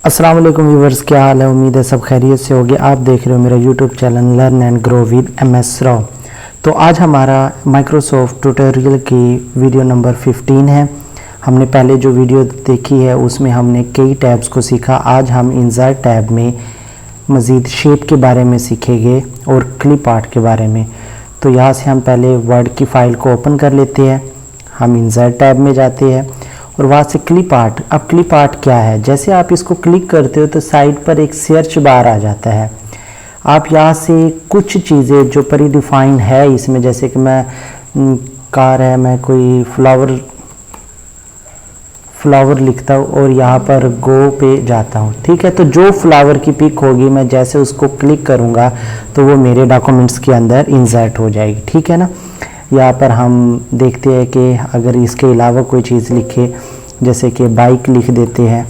अस्सलाम वालेकुम व्यूवर्स, क्या हाल है। उम्मीद है सब खैरियत से होगी। आप देख रहे हो मेरा YouTube channel learn and grow with MS Rao. तो आज हमारा माइक्रोसॉफ्ट ट्यूटोरियल की वीडियो नंबर 15 है। हमने पहले जो वीडियो देखी है उसमें हमने कई टैब्स को सीखा। आज हम इंसर्ट टैब में मज़ीद शेप के बारे में सीखेंगे और क्लिप आर्ट के बारे में। तो यहाँ से हम पहले वर्ड की फ़ाइल को ओपन कर लेते हैं। हम इंसर्ट टैब में जाते हैं और वहाँ से क्लिप आर्ट। अब क्लिप आर्ट क्या है, जैसे आप इसको क्लिक करते हो तो साइड पर एक सर्च बार आ जाता है। आप यहाँ से कुछ चीज़ें जो प्री डिफाइन है इसमें, जैसे कि मैं कार है, मैं कोई फ्लावर लिखता हूँ और यहाँ पर गो पे जाता हूँ। ठीक है, तो जो फ्लावर की पिक होगी मैं जैसे उसको क्लिक करूँगा तो वो मेरे डॉक्यूमेंट्स के अंदर इंसर्ट हो जाएगी। ठीक है ना। यहाँ पर हम देखते हैं कि अगर इसके अलावा कोई चीज़ लिखे, जैसे कि बाइक लिख देते हैं।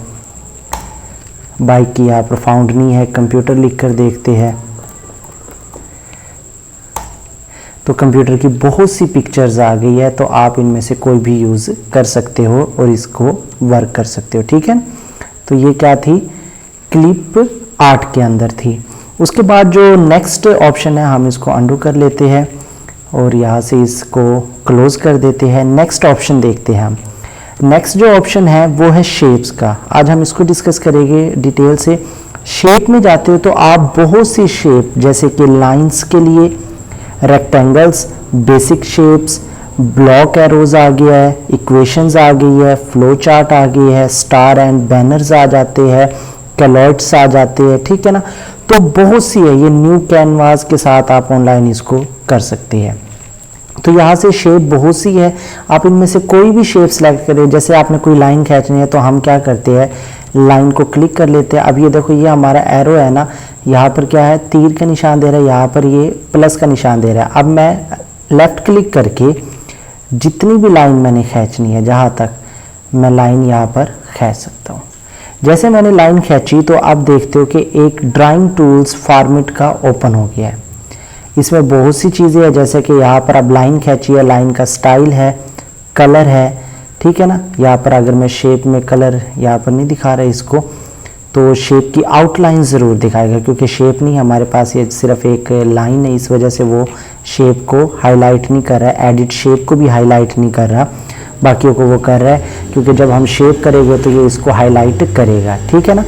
बाइक की यहाँ पर फाउंड नहीं है, कंप्यूटर लिख कर देखते हैं तो कंप्यूटर की बहुत सी पिक्चर्स आ गई है। तो आप इनमें से कोई भी यूज़ कर सकते हो और इसको वर्क कर सकते हो। ठीक है, तो ये क्या थी, क्लिप आर्ट के अंदर थी। उसके बाद जो नेक्स्ट ऑप्शन है हम इसको अंडू कर लेते हैं और यहाँ से इसको क्लोज कर देते हैं। नेक्स्ट ऑप्शन देखते हैं हम। नेक्स्ट जो ऑप्शन है वो है शेप्स का। आज हम इसको डिस्कस करेंगे डिटेल से। शेप में जाते हो तो आप बहुत सी शेप, जैसे कि लाइंस के लिए rectangles, basic shapes, block arrows आ गया है, इक्वेशंस आ गई है, फ्लो चार्ट आ गई है, स्टार एंड बैनर्स आ जाते हैं, कैलॉइड्स आ जाते हैं। ठीक है ना। तो बहुत सी है, ये न्यू कैनवास के साथ आप ऑनलाइन इसको कर सकते हैं। तो यहाँ से शेप बहुत सी है, आप इनमें से कोई भी शेप सेलेक्ट करें। जैसे आपने कोई लाइन खींचनी है तो हम क्या करते हैं, लाइन को क्लिक कर लेते हैं। अब ये देखो, ये हमारा एरो है ना, यहाँ पर क्या है, तीर का निशान दे रहा है, यहाँ पर ये प्लस का निशान दे रहा है। अब मैं लेफ्ट क्लिक करके जितनी भी लाइन मैंने खींचनी है, जहाँ तक मैं लाइन यहाँ पर खींच सकता हूँ। जैसे मैंने लाइन खींची तो आप देखते हो कि एक ड्राइंग टूल्स फॉर्मेट का ओपन हो गया है। इसमें बहुत सी चीज़ें हैं, जैसे कि यहाँ पर अब लाइन खींची है, लाइन का स्टाइल है, कलर है। ठीक है ना। यहाँ पर अगर मैं शेप में कलर यहाँ पर नहीं दिखा रहा इसको, तो शेप की आउटलाइन ज़रूर दिखाएगा, क्योंकि शेप नहीं हमारे पास, ये सिर्फ एक लाइन है, इस वजह से वो शेप को हाईलाइट नहीं कर रहा है। एडिट शेप को भी हाईलाइट नहीं कर रहा, बाकियों को वो कर रहा है, क्योंकि जब हम शेप करेंगे तो ये इसको हाईलाइट करेगा। ठीक है ना।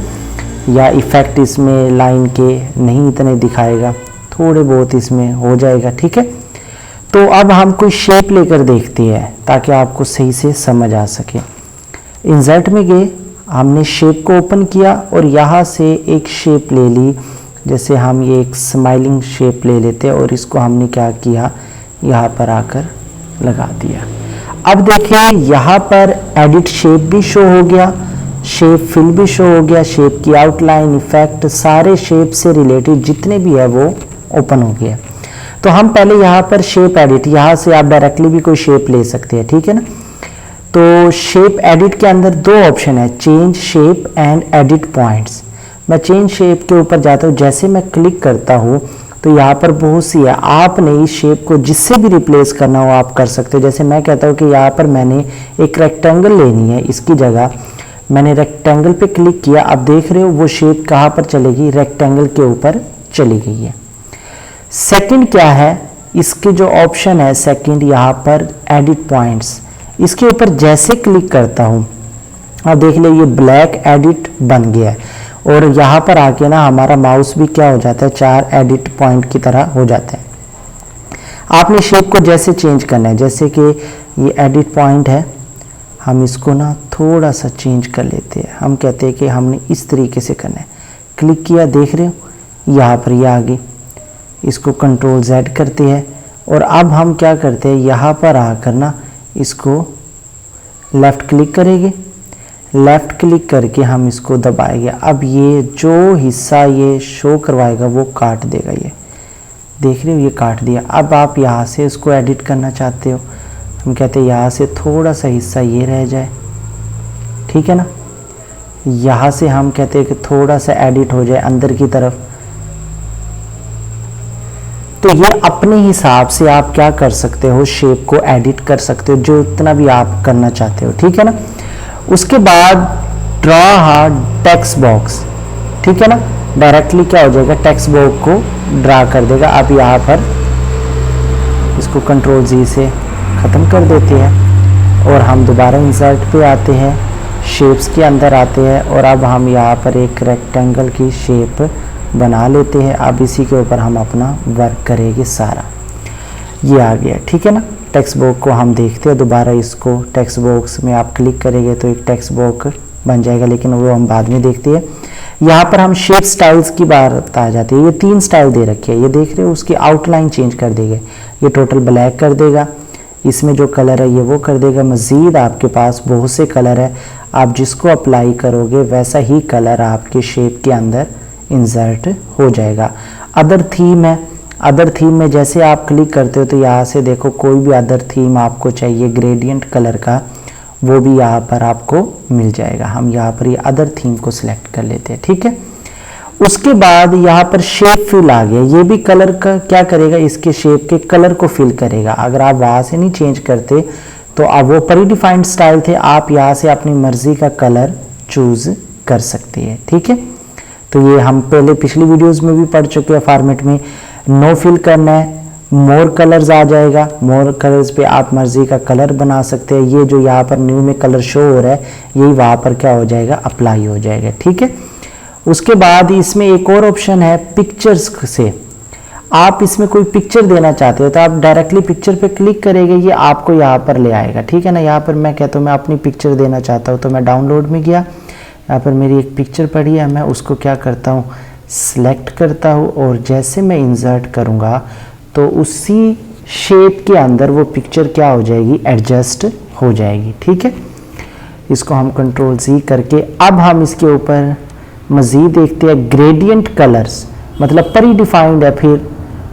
या इफ़ेक्ट इसमें लाइन के नहीं इतने दिखाएगा, थोड़े बहुत इसमें हो जाएगा। ठीक है। तो अब हम कोई शेप लेकर देखते हैं ताकि आपको सही से समझ आ सके। इंसर्ट में गए, हमने शेप को ओपन किया और यहाँ से एक शेप ले ली। जैसे हम ये एक स्माइलिंग शेप ले लेते हैं और इसको हमने क्या किया, यहाँ पर आकर लगा दिया। अब देखें, यहाँ पर एडिट शेप भी शो हो गया, शेप फिल भी शो हो गया, शेप की आउटलाइन, इफेक्ट, सारे शेप से रिलेटेड जितने भी है वो ओपन हो गया। तो हम पहले यहाँ पर शेप एडिट, यहाँ से आप डायरेक्टली भी कोई शेप ले सकते हैं। ठीक है ना। तो शेप एडिट के अंदर दो ऑप्शन है, change shape and edit points. मैं चेंज शेप के ऊपर जाता हूँ, जैसे मैं क्लिक करता हूँ तो यहाँ पर बहुत सी है। आपने इस शेप को जिससे भी रिप्लेस करना हो आप कर सकते हो। जैसे मैं कहता हूँ कि यहाँ पर मैंने एक रेक्टेंगल लेनी है, इसकी जगह मैंने रेक्टेंगल पे क्लिक किया। अब देख रहे हो वो शेप कहाँ पर चलेगी, रेक्टेंगल के ऊपर चली गई है। सेकंड क्या है, इसके जो ऑप्शन है सेकंड, यहाँ पर एडिट पॉइंट्स, इसके ऊपर जैसे क्लिक करता हूँ अब देख ले ये ब्लैक एडिट बन गया है और यहाँ पर आके ना हमारा माउस भी क्या हो जाता है, 4 एडिट पॉइंट की तरह हो जाता है। आपने शेप को जैसे चेंज करना है, जैसे कि ये एडिट पॉइंट है, हम इसको ना थोड़ा सा चेंज कर लेते हैं। हम कहते हैं कि हमने इस तरीके से करना है। क्लिक किया, देख रहे हो यहाँ पर ये आ गई। इसको कंट्रोल Z करते हैं और अब हम क्या करते हैं, यहाँ पर आकर ना इसको लेफ़्ट क्लिक करेंगे, लेफ़्ट क्लिक करके हम इसको दबाएंगे। अब ये जो हिस्सा ये शो करवाएगा वो काट देगा। ये देख रहे हो, ये काट दिया। अब आप यहाँ से इसको एडिट करना चाहते हो, हम कहते हैं यहाँ से थोड़ा सा हिस्सा ये रह जाए। ठीक है ना। यहाँ से हम कहते हैं कि थोड़ा सा एडिट हो जाए अंदर की तरफ। तो ये अपने हिसाब से आप क्या कर सकते हो, शेप को एडिट कर सकते हो, जो इतना भी आप करना चाहते हो। ठीक है ना। उसके बाद ड्रॉ हा टेक्स्ट बॉक्स, ठीक है ना, डायरेक्टली क्या हो जाएगा, टेक्स्ट बॉक्स को ड्रा कर देगा। अब यहाँ पर इसको कंट्रोल जी से ख़त्म कर देते हैं और हम दोबारा इंसर्ट पे आते हैं, शेप्स के अंदर आते हैं और अब हम यहाँ पर एक रेक्टेंगल की शेप बना लेते हैं। अब इसी के ऊपर हम अपना वर्क करेंगे सारा। ये आ गया, ठीक है ना। टेक्स्ट बॉक्स को हम देखते हैं दोबारा, इसको टेक्स्ट बॉक्स में आप क्लिक करेंगे तो एक टेक्स्ट बॉक्स बन जाएगा, लेकिन वो हम बाद में देखते हैं। यहाँ पर हम शेप स्टाइल्स की बात आ जाती है। ये 3 स्टाइल दे रखे हैं, ये देख रहे हो, उसकी आउटलाइन चेंज कर देगा, ये टोटल ब्लैक कर देगा, इसमें जो कलर है ये वो कर देगा। मज़ीद आपके पास बहुत से कलर है, आप जिसको अप्लाई करोगे वैसा ही कलर आपके शेप के अंदर इंसर्ट हो जाएगा। अदर थीम है, अदर थीम में जैसे आप क्लिक करते हो तो यहाँ से देखो कोई भी अदर थीम आपको चाहिए ग्रेडियंट कलर का, वो भी यहाँ पर आपको मिल जाएगा। हम यहाँ पर ये अदर थीम को सिलेक्ट कर लेते हैं, ठीक है। उसके बाद यहाँ पर शेप फिल आ गया, ये भी कलर का क्या करेगा, इसके शेप के कलर को फिल करेगा। अगर आप वहाँ से नहीं चेंज करते तो अब वो प्री डिफाइंड स्टाइल थे, आप यहाँ से अपनी मर्जी का कलर चूज कर सकते हैं, ठीक है। तो ये हम पहले पिछली वीडियोस में भी पढ़ चुके हैं। फॉर्मेट में नो फिल करना है, मोर कलर्स आ जाएगा, मोर कलर्स पे आप मर्जी का कलर बना सकते हैं। ये जो यहाँ पर न्यू में कलर शो हो रहा है यही वहाँ पर क्या हो जाएगा, अप्लाई हो जाएगा, ठीक है। उसके बाद इसमें एक और ऑप्शन है पिक्चर्स से, आप इसमें कोई पिक्चर देना चाहते हो तो आप डायरेक्टली पिक्चर पे क्लिक करेंगे, ये आपको यहाँ पर ले आएगा, ठीक है ना। यहाँ पर मैं कहता हूँ मैं अपनी पिक्चर देना चाहता हूँ तो मैं डाउनलोड में गया, यहाँ पर मेरी एक पिक्चर पड़ी है, मैं उसको क्या करता हूँ, सिलेक्ट करता हूँ और जैसे मैं इंसर्ट करूँगा तो उसी शेप के अंदर वो पिक्चर क्या हो जाएगी, एडजस्ट हो जाएगी, ठीक है। इसको हम कंट्रोल सी करके अब हम इसके ऊपर मज़ीद देखते हैं ग्रेडियंट कलर्स, मतलब प्री डिफाइंड है। फिर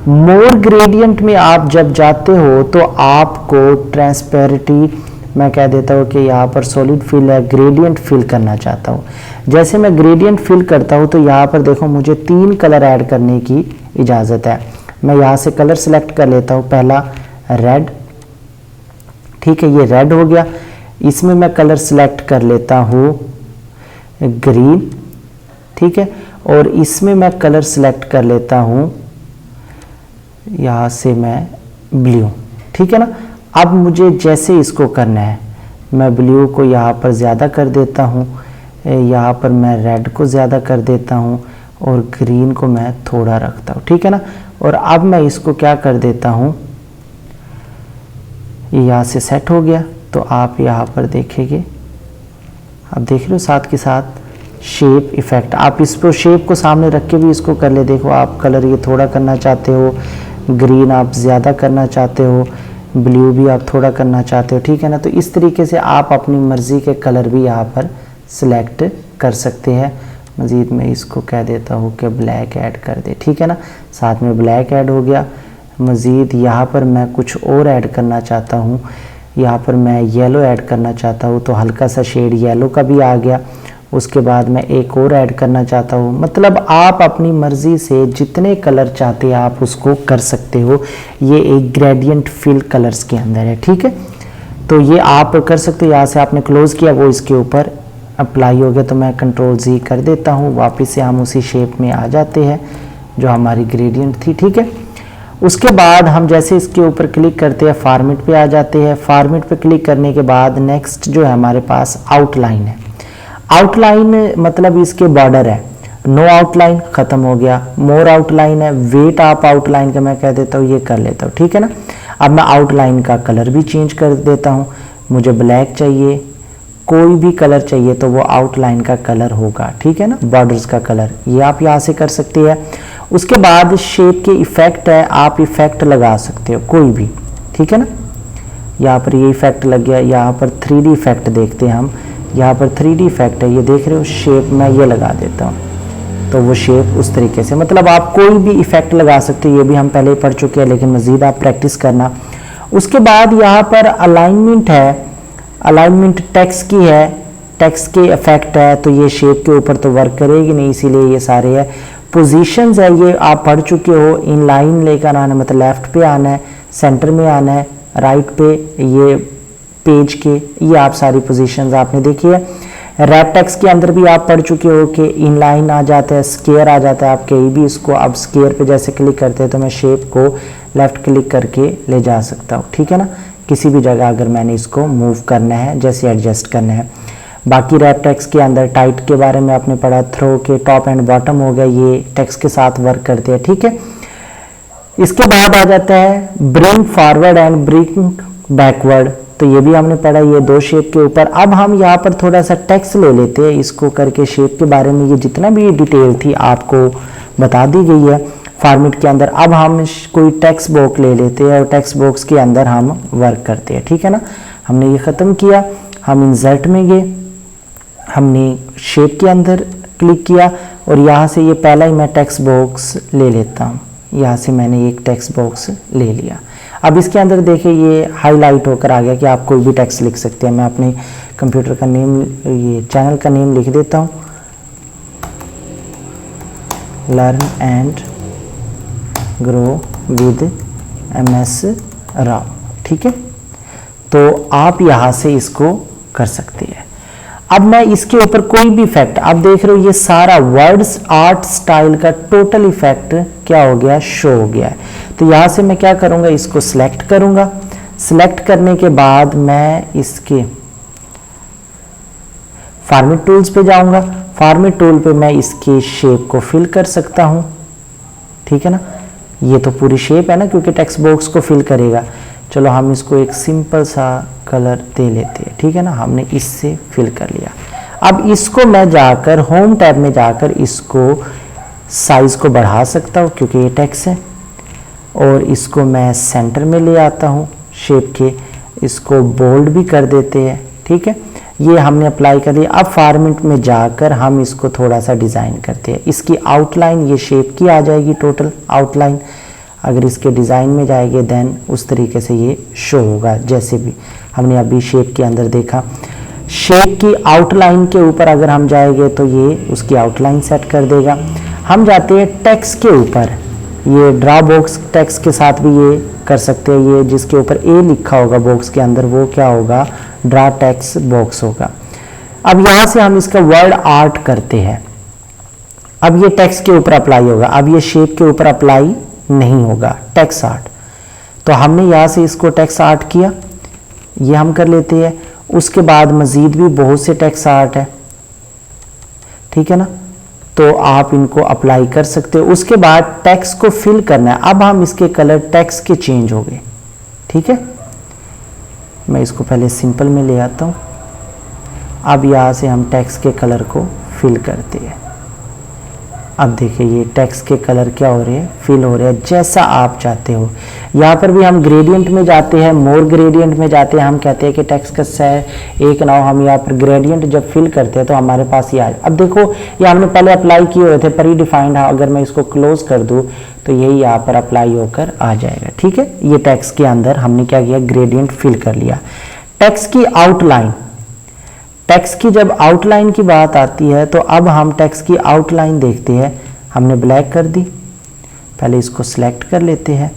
मोर ग्रेडियंट में आप जब जाते हो तो आपको ट्रांसपेरेंटी, मैं कह देता हूँ कि यहाँ पर सॉलिड फिल है, ग्रेडियंट फिल करना चाहता हूँ। जैसे मैं ग्रेडियंट फिल करता हूँ तो यहाँ पर देखो मुझे 3 कलर ऐड करने की इजाज़त है। मैं यहाँ से कलर सेलेक्ट कर लेता हूँ, पहला रेड, ठीक है, ये रेड हो गया। इसमें मैं कलर सेलेक्ट कर लेता हूँ ग्रीन, ठीक है, और इसमें मैं कलर सेलेक्ट कर लेता हूँ यहाँ से मैं ब्लू, ठीक है ना। अब मुझे जैसे इसको करना है, मैं ब्लू को यहाँ पर ज़्यादा कर देता हूँ, यहाँ पर मैं रेड को ज़्यादा कर देता हूँ और ग्रीन को मैं थोड़ा रखता हूँ, ठीक है ना। और अब मैं इसको क्या कर देता हूँ, यहाँ से सेट हो गया। तो आप यहाँ पर देखेंगे, आप देख रहे हो साथ के साथ शेप इफ़ेक्ट, आप इसको शेप को सामने रख के भी इसको कर ले। देखो आप कलर ये थोड़ा करना चाहते हो, ग्रीन आप ज़्यादा करना चाहते हो, ब्लू भी आप थोड़ा करना चाहते हो, ठीक है ना। तो इस तरीके से आप अपनी मर्ज़ी के कलर भी यहाँ पर सिलेक्ट कर सकते हैं। मज़ीद मैं इसको कह देता हूँ कि ब्लैक ऐड कर दे, ठीक है ना, साथ में ब्लैक ऐड हो गया। मज़ीद यहाँ पर मैं कुछ और ऐड करना चाहता हूँ, यहाँ पर मैं येलो ऐड करना चाहता हूँ तो हल्का सा शेड येलो का भी आ गया। उसके बाद मैं एक और ऐड करना चाहता हूँ, मतलब आप अपनी मर्ज़ी से जितने कलर चाहते हैं आप उसको कर सकते हो। ये एक ग्रेडियंट फिल कलर्स के अंदर है, ठीक है। तो ये आप कर सकते हो, यहाँ से आपने क्लोज़ किया वो इसके ऊपर अप्लाई हो गया। तो मैं कंट्रोल जी कर देता हूँ, वापस से हम उसी शेप में आ जाते हैं जो हमारी ग्रेडियंट थी, ठीक है। उसके बाद हम जैसे इसके ऊपर क्लिक करते हैं फॉर्मेट पे आ जाते हैं। फॉर्मेट पे क्लिक करने के बाद नेक्स्ट जो है हमारे पास आउटलाइन है। आउटलाइन मतलब इसके बॉर्डर है, नो आउटलाइन ख़त्म हो गया, मोर आउटलाइन है, वेट आप आउटलाइन का मैं कह देता हूँ, ये कर लेता हूँ, ठीक है ना। अब मैं आउटलाइन का कलर भी चेंज कर देता हूँ, मुझे ब्लैक चाहिए, कोई भी कलर चाहिए तो वो आउटलाइन का कलर होगा, ठीक है ना, बॉर्डर्स का कलर, ये आप यहाँ से कर सकते हैं। उसके बाद शेप के इफ़ेक्ट है, आप इफ़ेक्ट लगा सकते हो कोई भी, ठीक है ना। यहाँ पर ये इफ़ेक्ट लग गया, यहाँ पर 3D इफ़ेक्ट देखते हैं हम, यहाँ पर 3D इफ़ेक्ट है, ये देख रहे हो शेप मैं ये लगा देता हूँ तो वो शेप उस तरीके से, मतलब आप कोई भी इफ़ेक्ट लगा सकते हो। ये भी हम पहले ही पढ़ चुके हैं लेकिन मज़ीद आप प्रैक्टिस करना। उसके बाद यहाँ पर अलाइनमेंट है, अलाइनमेंट टेक्स्ट की है, टेक्स्ट के इफेक्ट है तो ये शेप के ऊपर तो वर्क करेगी नहीं, इसीलिए ये सारे है। पोजीशंस है, ये आप पढ़ चुके हो, इन लाइन लेकर आना है, मतलब लेफ्ट पे आना है, सेंटर में आना है, राइट पे, ये पेज के, ये आप सारी पोजीशंस आपने देखी है। रैप टेक्स्ट के अंदर भी आप पढ़ चुके हो कि इनलाइन आ जाता है, स्क्वायर आ जाता है। आप कहीं भी इसको अब स्क्वायर पे जैसे क्लिक करते हैं तो मैं शेप को लेफ्ट क्लिक करके ले जा सकता हूँ, ठीक है ना, किसी भी जगह अगर मैंने इसको मूव करना है, जैसे एडजस्ट करना है। बाकी रैप टेक्स्ट के अंदर टाइट के बारे में आपने पढ़ा, थ्रो के टॉप एंड बॉटम हो गया, ये टेक्स्ट के साथ वर्क करते हैं, ठीक है। इसके बाद आ जाता है bring forward and bring backward, तो ये भी हमने पढ़ा, ये दो शेप के ऊपर। अब हम यहाँ पर थोड़ा सा टेक्स्ट ले लेते हैं, इसको करके शेप के बारे में ये जितना भी डिटेल थी आपको बता दी गई है फॉर्मेट के अंदर। अब हम कोई टेक्स्ट बॉक्स ले लेते हैं और टेक्स्ट बॉक्स के अंदर हम वर्क करते हैं, ठीक है ना। हमने ये ख़त्म किया, हम इंसर्ट में गए, हमने शेप के अंदर क्लिक किया और यहाँ से ये पहला ही मैं टेक्स्ट बॉक्स ले लेता हूँ। यहाँ से मैंने एक टेक्स्ट बॉक्स ले लिया। अब इसके अंदर देखिए ये हाईलाइट होकर आ गया कि आप कोई भी टेक्स्ट लिख सकते हैं। मैं अपने कंप्यूटर का नेम, ये चैनल का नेम लिख देता हूँ, learn and grow with MS Rao, ठीक है। तो आप यहाँ से इसको कर सकते हैं। अब मैं इसके ऊपर कोई भी इफेक्ट, आप देख रहे हो ये सारा वर्ड्स आर्ट स्टाइल का टोटल इफेक्ट क्या हो गया, शो हो गया है। तो यहाँ से मैं क्या करूँगा, इसको सिलेक्ट करूँगा। सिलेक्ट करने के बाद मैं इसके फॉर्मेट टूल्स पे जाऊँगा। फॉर्मेट टूल पे मैं इसके शेप को फिल कर सकता हूँ, ठीक है ना। ये तो पूरी शेप है ना, क्योंकि टेक्स्ट बॉक्स को फिल करेगा। चलो हम इसको एक सिंपल सा कलर दे लेते हैं, ठीक है ना। हमने इससे फिल कर लिया। अब इसको मैं जाकर होम टैब में जाकर इसको साइज को बढ़ा सकता हूँ, क्योंकि ये टेक्स्ट है, और इसको मैं सेंटर में ले आता हूँ शेप के। इसको बोल्ड भी कर देते हैं, ठीक है। ये हमने अप्लाई कर लिया। अब फॉर्मेट में जाकर हम इसको थोड़ा सा डिज़ाइन करते हैं। इसकी आउटलाइन ये शेप की आ जाएगी, टोटल आउटलाइन। अगर इसके डिज़ाइन में जाएंगे देन उस तरीके से ये शो होगा, जैसे भी हमने अभी शेप के अंदर देखा। शेप की आउटलाइन के ऊपर अगर हम जाएंगे तो ये उसकी आउटलाइन सेट कर देगा। हम जाते हैं टेक्स्ट के ऊपर, ये ड्रा बॉक्स टेक्स्ट के साथ भी ये कर सकते हैं। ये जिसके ऊपर ए लिखा होगा बॉक्स के अंदर वो क्या होगा, ड्रा टेक्स्ट बॉक्स होगा। अब यहाँ से हम इसका वर्ड आर्ट करते हैं। अब ये टेक्स्ट के ऊपर अप्लाई होगा, अब ये शेप के ऊपर अप्लाई नहीं होगा, टेक्स्ट आर्ट। तो हमने यहाँ से इसको टेक्स्ट आर्ट किया, ये हम कर लेते हैं। उसके बाद मज़ीद भी बहुत से टेक्स्ट आर्ट है, ठीक है ना, तो आप इनको अप्लाई कर सकते हो। उसके बाद टेक्स्ट को फिल करना है। अब हम इसके कलर टेक्स्ट के चेंज हो गए, ठीक है। मैं इसको पहले सिंपल में ले आता हूँ। अब यहाँ से हम टेक्स्ट के कलर को फिल करते हैं। अब देखिए ये टेक्स्ट के कलर क्या हो रहे हैं, फिल हो रहे हैं जैसा आप चाहते हो। यहाँ पर भी हम ग्रेडियंट में जाते हैं, मोर ग्रेडियंट में जाते हैं। हम कहते हैं कि टेक्स्ट का एक नाव, हम यहाँ पर ग्रेडियंट जब फिल करते हैं तो हमारे पास ये आ जाए। अब देखो ये हमने पहले अप्लाई किए हुए थे, प्री डिफाइंड। अगर मैं इसको क्लोज कर दूँ तो यही यहाँ पर अप्लाई होकर आ जाएगा, ठीक है। ये टेक्स्ट के अंदर हमने क्या किया, ग्रेडियंट फिल कर लिया। टेक्स्ट की आउटलाइन, टेक्स्ट की जब आउटलाइन की बात आती है तो अब हम टेक्स्ट की आउटलाइन देखते हैं। हमने ब्लैक कर दी, पहले इसको सिलेक्ट कर लेते हैं।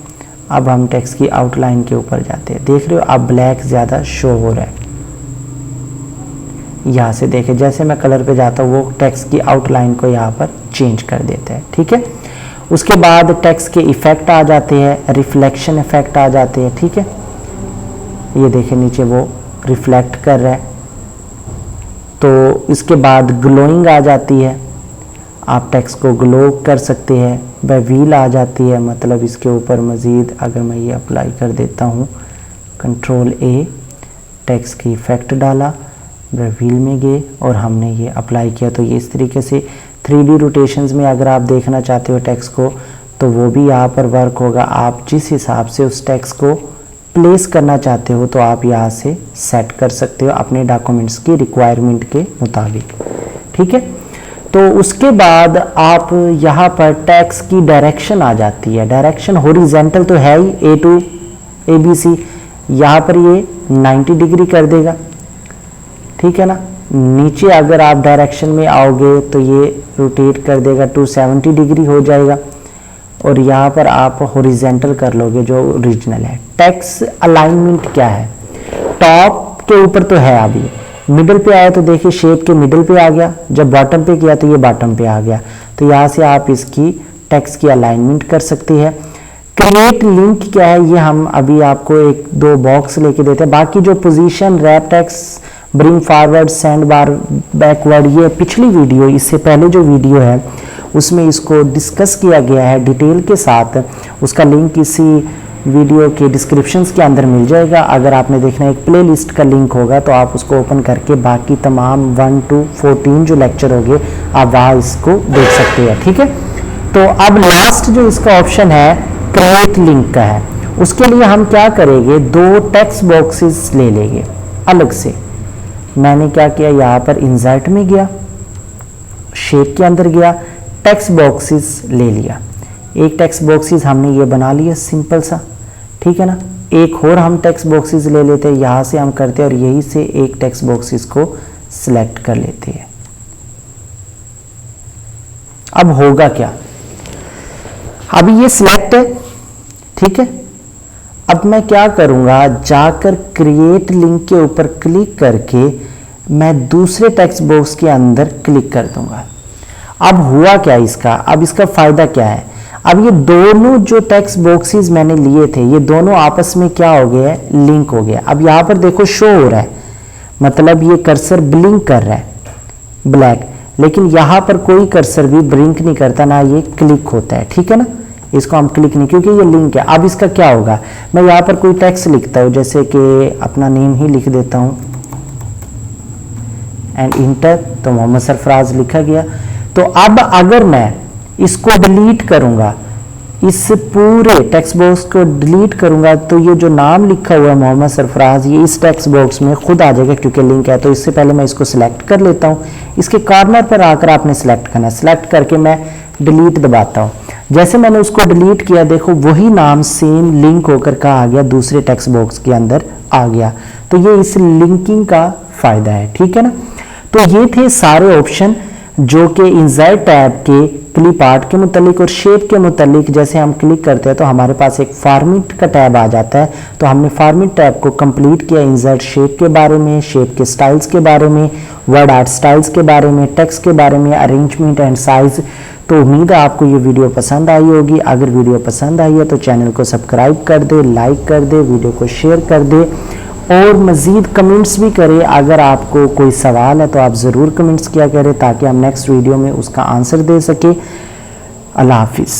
अब हम टेक्स्ट की आउटलाइन के ऊपर जाते हैं। देख रहे हो अब ब्लैक ज़्यादा शो हो रहा है। यहाँ से देखें, जैसे मैं कलर पे जाता हूँ वो टेक्स्ट की आउटलाइन को यहाँ पर चेंज कर देता है, ठीक है। उसके बाद टेक्स्ट के इफेक्ट आ जाते हैं, रिफ्लेक्शन इफेक्ट आ जाते हैं, ठीक है। ये देखें नीचे वो रिफ्लेक्ट कर रहा है। तो इसके बाद ग्लोइंग आ जाती है, आप टेक्स्ट को ग्लो कर सकते हैं। बेवील आ जाती है, मतलब इसके ऊपर मज़ीद अगर मैं ये अप्लाई कर देता हूँ, कंट्रोल A, टेक्स्ट की इफेक्ट डाला, बेवील में गए और हमने ये अप्लाई किया। तो ये इस तरीके से 3D रोटेशंस में अगर आप देखना चाहते हो टेक्स्ट को तो वो भी यहाँ पर वर्क होगा। आप जिस हिसाब से उस टेक्स्ट को प्लेस करना चाहते हो तो आप यहाँ से सेट कर सकते हो अपने डॉक्यूमेंट्स की रिक्वायरमेंट के मुताबिक, ठीक है। तो उसके बाद आप यहाँ पर टेक्स्ट की डायरेक्शन आ जाती है। डायरेक्शन हॉरिजॉन्टल तो है ही, A to ABC, यहाँ पर ये 90 डिग्री कर देगा, ठीक है ना। नीचे अगर आप डायरेक्शन में आओगे तो ये रोटेट कर देगा, 270 डिग्री हो जाएगा। और यहाँ पर आप हॉरिजॉन्टल कर लोगे जो ओरिजिनल है। टेक्स्ट अलाइनमेंट क्या है, टॉप के ऊपर तो है अभी, मिडल पे आया तो देखिए शेप के मिडल पे आ गया, जब बॉटम पे किया तो ये बॉटम पे आ गया। तो यहाँ से आप इसकी टेक्स्ट की अलाइनमेंट कर सकती है। क्रिएट लिंक क्या है, ये हम अभी आपको एक दो बॉक्स लेके देते हैं। बाकी जो position, wrap text, bring forward, send बार बैकवर्ड, ये पिछली वीडियो, इससे पहले जो वीडियो है उसमें इसको डिस्कस किया गया है डिटेल के साथ। उसका लिंक इसी वीडियो के डिस्क्रिप्शंस के अंदर मिल जाएगा। अगर आपने देखना है, एक प्लेलिस्ट का लिंक होगा तो आप उसको ओपन करके बाकी तमाम 1 to 14 जो लेक्चर होंगे आप वहाँ इसको देख सकते हैं, ठीक है। तो अब लास्ट जो इसका ऑप्शन है क्रिएट लिंक का है, उसके लिए हम क्या करेंगे, 2 टेक्स्ट बॉक्सेस ले लेंगे अलग से। मैंने क्या किया, यहाँ पर इंसर्ट में गया, शेप के अंदर गया, टेक्स्ट बॉक्सेस ले लिया। एक टेक्स्ट बॉक्सेस हमने ये बना लिया सिंपल सा, ठीक है ना। एक और हम टेक्स्ट बॉक्सेस ले लेते हैं, यहाँ से हम करते हैं और यहीं से एक टेक्स्ट बॉक्सेस को सिलेक्ट कर लेते हैं। अब होगा क्या, अभी ये सिलेक्ट है, ठीक है। अब मैं क्या करूंगा, जाकर क्रिएट लिंक के ऊपर क्लिक करके मैं दूसरे टेक्स्ट बॉक्स के अंदर क्लिक कर दूंगा। अब हुआ क्या इसका, अब इसका फायदा क्या है, अब ये दोनों जो टेक्स्ट बॉक्सेस मैंने लिए थे ये दोनों आपस में क्या हो गया है, लिंक हो गया। अब यहाँ पर देखो शो हो रहा है, मतलब ये कर्सर ब्लिंक कर रहा है ब्लैक, लेकिन यहाँ पर कोई कर्सर भी ब्लिंक नहीं करता, ना ये क्लिक होता है, ठीक है ना। इसको हम क्लिक नहीं, क्योंकि ये लिंक है। अब इसका क्या होगा, मैं यहाँ पर कोई टेक्स्ट लिखता हूँ, जैसे कि अपना नेम ही लिख देता हूँ एंड इंटर, तो मोहम्मद सरफराज लिखा गया। तो अब अगर मैं इसको डिलीट करूंगा, इस पूरे टेक्स्ट बॉक्स को डिलीट करूंगा, तो ये जो नाम लिखा हुआ है मोहम्मद सरफराज, ये इस टेक्स्ट बॉक्स में खुद आ जाएगा क्योंकि लिंक है। तो इससे पहले मैं इसको सिलेक्ट कर लेता हूं, इसके कॉर्नर पर आकर आपने सिलेक्ट करना है, सिलेक्ट करके मैं डिलीट दबाता हूं। जैसे मैंने उसको डिलीट किया, देखो वही नाम सेम लिंक होकर का आ गया, दूसरे टेक्स्ट बॉक्स के अंदर आ गया। तो ये इस लिंकिंग का फायदा है, ठीक है ना। तो ये थे सारे ऑप्शन जो कि इंसर्ट टैब के क्लिप आर्ट के मुतालिक और शेप के मुतालिक। जैसे हम क्लिक करते हैं तो हमारे पास एक फॉर्मेट का टैब आ जाता है, तो हमने फॉर्मेट टैब को कंप्लीट किया, इंसर्ट शेप के बारे में, शेप के स्टाइल्स के बारे में, वर्ड आर्ट स्टाइल्स के बारे में, टेक्स्ट के बारे में, अरेंजमेंट एंड साइज। तो उम्मीद है आपको ये वीडियो पसंद आई होगी। अगर वीडियो पसंद आई है तो चैनल को सब्सक्राइब कर दे, लाइक कर दे, वीडियो को शेयर कर दे और मज़ीद कमेंट्स भी करें। अगर आपको कोई सवाल है तो आप ज़रूर कमेंट्स किया करें ताकि हम नेक्स्ट वीडियो में उसका आंसर दे सके। अल्लाह हाफिज़।